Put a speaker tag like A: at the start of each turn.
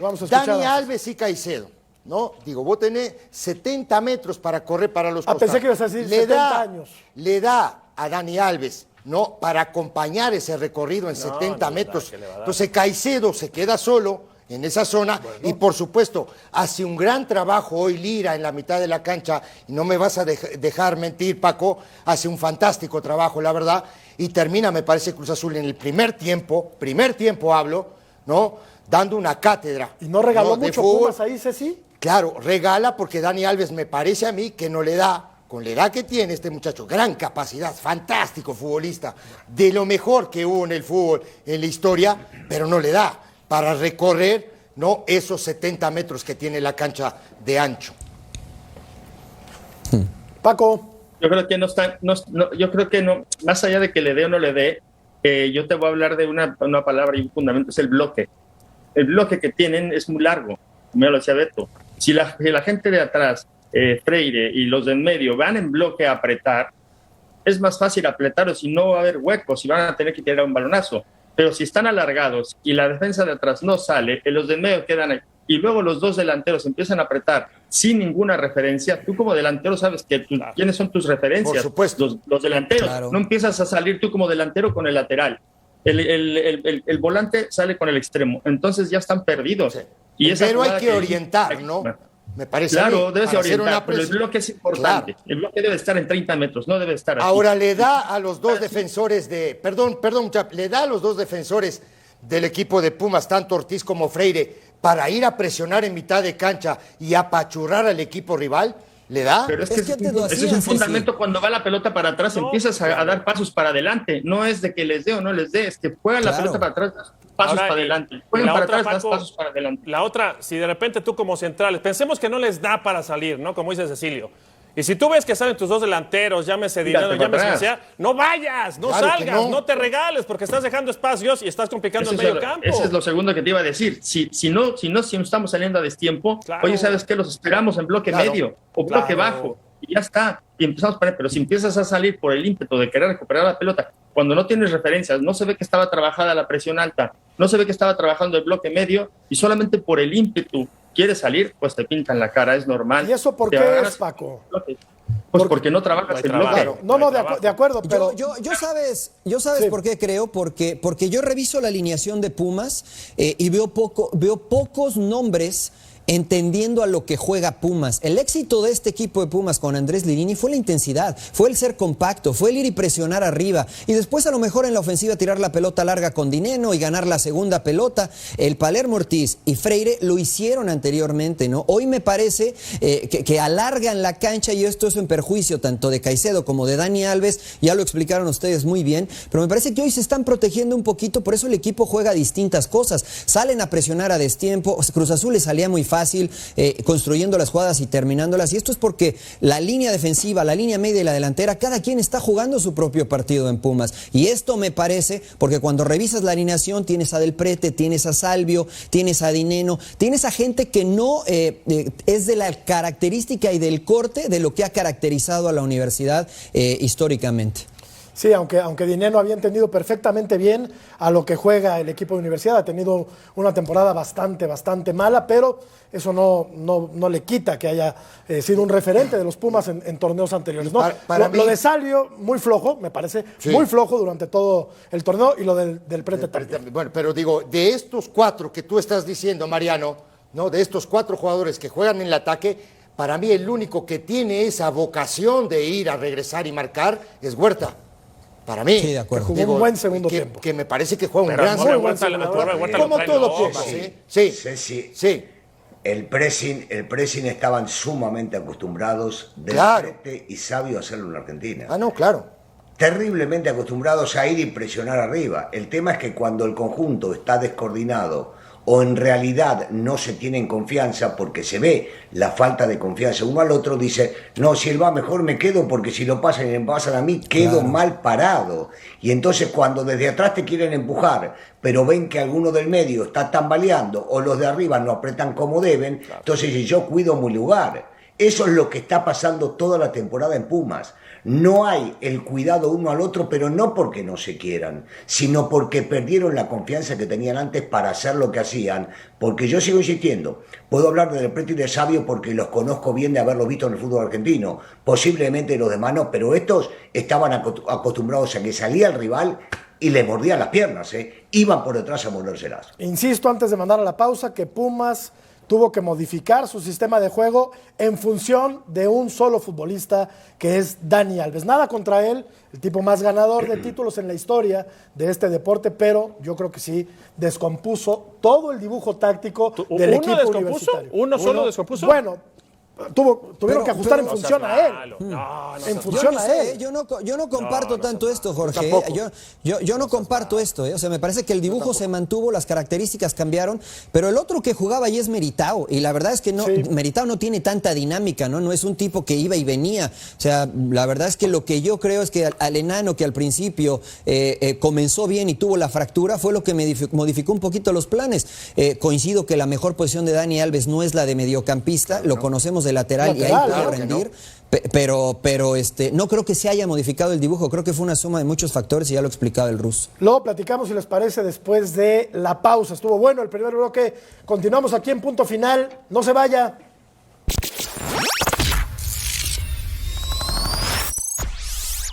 A: Vamos a escuchar.
B: Dani Alves y Caicedo, ¿no? Digo, vos tenés 70 metros para correr para los costados.
A: Pensé que ibas a decir 70 años.
B: Le da a Dani Alves, ¿no? Para acompañar ese recorrido en 70 metros. Entonces Caicedo se queda solo en esa zona y por supuesto hace un gran trabajo hoy Lira en la mitad de la cancha y no me vas a dejar mentir, Paco, hace un fantástico trabajo, la verdad, y termina, me parece, Cruz Azul en el primer tiempo hablo, ¿no? Dando una cátedra.
A: ¿Y no regaló
B: de
A: mucho
B: fútbol.
A: Pumas ahí, Ceci?
B: Claro, regala porque Dani Alves me parece a mí que no le da, con la edad que tiene este muchacho, gran capacidad, fantástico futbolista, de lo mejor que hubo en el fútbol en la historia, pero no le da para recorrer, ¿no?, esos 70 metros que tiene la cancha de ancho.
A: Paco.
C: Yo creo que yo creo que no, más allá de que le dé o no le dé, yo te voy a hablar de una palabra y un fundamento, es el bloque. El bloque que tienen es muy largo, como ya lo decía Beto. Si la gente de atrás, Freire y los de en medio van en bloque a apretar, es más fácil apretarlos y no va a haber huecos y van a tener que tirar un balonazo. Pero si están alargados y la defensa de atrás no sale, los de en medio quedan ahí, y luego los dos delanteros empiezan a apretar sin ninguna referencia, tú como delantero sabes que quiénes son tus referencias.
B: Por supuesto.
C: Los delanteros.
D: Claro.
C: No empiezas a salir tú como delantero con el lateral. El volante sale con el extremo, entonces ya están perdidos.
B: Sí.
C: Y
B: pero hay que orientar, ¿no? Me parece.
C: Claro, debes
B: para hacer
C: orientar, pero el bloque es importante.
B: Claro.
C: El bloque debe estar en 30 metros, no debe estar aquí.
B: Ahora le da a los dos defensores le da a los dos defensores del equipo de Pumas, tanto Ortiz como Freire, para ir a presionar en mitad de cancha y apachurrar al equipo rival. ¿Le da?
C: Pero es que
D: Es que antes lo
C: ese es
D: hacían,
C: un
D: sí,
C: fundamento. Cuando va la pelota para atrás, empiezas a dar pasos para adelante. No es de que les dé o no les dé, es que juegan la pelota para atrás, pasos
E: Ahora,
C: para adelante. Juegan para atrás, das pasos para adelante.
E: La otra, si de repente tú como centrales, pensemos que no les da para salir, ¿no? Como dice Cecilio. Y si tú ves que salen tus dos delanteros, llámese Dinero, llámese que sea, no vayas, no
B: Claro
E: salgas, no te regales, porque estás dejando espacios y estás complicando el medio campo.
C: Ese es lo segundo que te iba a decir. Si no estamos saliendo a destiempo,
E: Claro.
C: oye, ¿sabes qué? Los esperamos en bloque medio o bloque bajo. Y ya está. Y empezamos a poner. Pero si empiezas a salir por el ímpetu de querer recuperar la pelota, cuando no tienes referencias, no se ve que estaba trabajada la presión alta, no se ve que estaba trabajando el bloque medio, y solamente por el ímpetu quieres salir, pues te pintan la cara, es normal.
A: ¿Y eso por qué es, Paco?
C: Pues porque no trabajas el bloque.
E: trabajo.
A: No, de acuerdo, pero...
D: Yo sabes
A: Sí.
D: por qué creo, porque yo reviso la alineación de Pumas y veo pocos nombres entendiendo a lo que juega Pumas. El éxito de este equipo de Pumas con Andrés Lilini fue la intensidad, fue el ser compacto, fue el ir y presionar arriba y después a lo mejor en la ofensiva tirar la pelota larga con Dineno y ganar la segunda pelota. El Palermo, Ortiz y Freire lo hicieron anteriormente, ¿no? Hoy me parece que alargan la cancha y esto es en perjuicio tanto de Caicedo como de Dani Alves, ya lo explicaron ustedes muy bien, pero me parece que hoy se están protegiendo un poquito, por eso el equipo juega distintas cosas, salen a presionar a destiempo. Cruz Azul le salía muy fácil construyendo las jugadas y terminándolas, y esto es porque la línea defensiva, la línea media y la delantera, cada quien está jugando su propio partido en Pumas, y esto me parece porque cuando revisas la alineación tienes a Del Prete, tienes a Salvio, tienes a Dineno, tienes a gente que no es de la característica y del corte de lo que ha caracterizado a la universidad históricamente.
A: Sí, aunque Dineno había entendido perfectamente bien a lo que juega el equipo de universidad, ha tenido una temporada bastante mala, pero eso no le quita que haya sido un referente de los Pumas en torneos anteriores, ¿no? Lo de Salvio, muy flojo, me parece,
B: sí,
A: muy flojo durante todo el torneo, y lo del Prete también.
B: Bueno, pero digo, de estos cuatro que tú estás diciendo, Mariano, ¿no? De estos cuatro jugadores que juegan en el ataque, para mí el único que tiene esa vocación de ir a regresar y marcar es Huerta. Para mí,
D: Sí, de acuerdo.
A: Jugó un buen segundo tiempo.
B: Que me parece que juega un
E: Pero
B: gran
E: Huerta
B: segundo
E: lo
B: tiempo.
E: trae
B: Como todo
E: loco,
B: Pumas,
E: sí.
B: ¿sí?
F: Sí.
B: Sí.
F: El pressing estaban sumamente acostumbrados de
B: Claro.
F: Prete y Sabio a hacerlo en Argentina.
B: Ah, no, claro.
F: Terriblemente acostumbrados a ir y presionar arriba. El tema es que cuando el conjunto está descoordinado o en realidad no se tienen confianza, porque se ve la falta de confianza uno al otro, dice, no, si él va mejor me quedo, porque si lo pasan y me pasan a mí, quedo mal parado. Y entonces cuando desde atrás te quieren empujar, pero ven que alguno del medio está tambaleando o los de arriba no apretan como deben, entonces yo cuido mi lugar. Eso es lo que está pasando toda la temporada en Pumas. No hay el cuidado uno al otro, pero no porque no se quieran, sino porque perdieron la confianza que tenían antes para hacer lo que hacían. Porque yo sigo insistiendo, puedo hablar de Del Prete y de Sabio porque los conozco bien de haberlos visto en el fútbol argentino, posiblemente los demás no, pero estos estaban acostumbrados a que salía el rival y le mordían las piernas, iban por detrás a mordérselas.
A: Insisto, antes de mandar a la pausa, que Pumas tuvo que modificar su sistema de juego en función de un solo futbolista, que es Dani Alves. Nada contra él, el tipo más ganador de títulos en la historia de este deporte, pero yo creo que sí descompuso todo el dibujo táctico del equipo universitario.
E: ¿Uno solo descompuso?
A: Bueno, tuvieron que ajustar en función a él. En función a él.
D: Yo no comparto tanto esto, Jorge. Yo no comparto esto. O sea, me parece que el dibujo se mantuvo, las características cambiaron, pero el otro que jugaba ahí es Meritao. Y la verdad es que Meritao no tiene tanta dinámica, ¿no? No es un tipo que iba y venía. O sea, la verdad es que lo que yo creo es que al enano que al principio comenzó bien y tuvo la fractura fue lo que modificó un poquito los planes. Coincido que la mejor posición de Dani Alves no es la de mediocampista, lo conocemos de lateral y ahí puede rendir, pero no creo que se haya modificado el dibujo, creo que fue una suma de muchos factores y ya lo explicaba el ruso.
A: Luego platicamos, si les parece, después de la pausa. Estuvo bueno el primer bloque, continuamos aquí en Punto Final, no se vaya.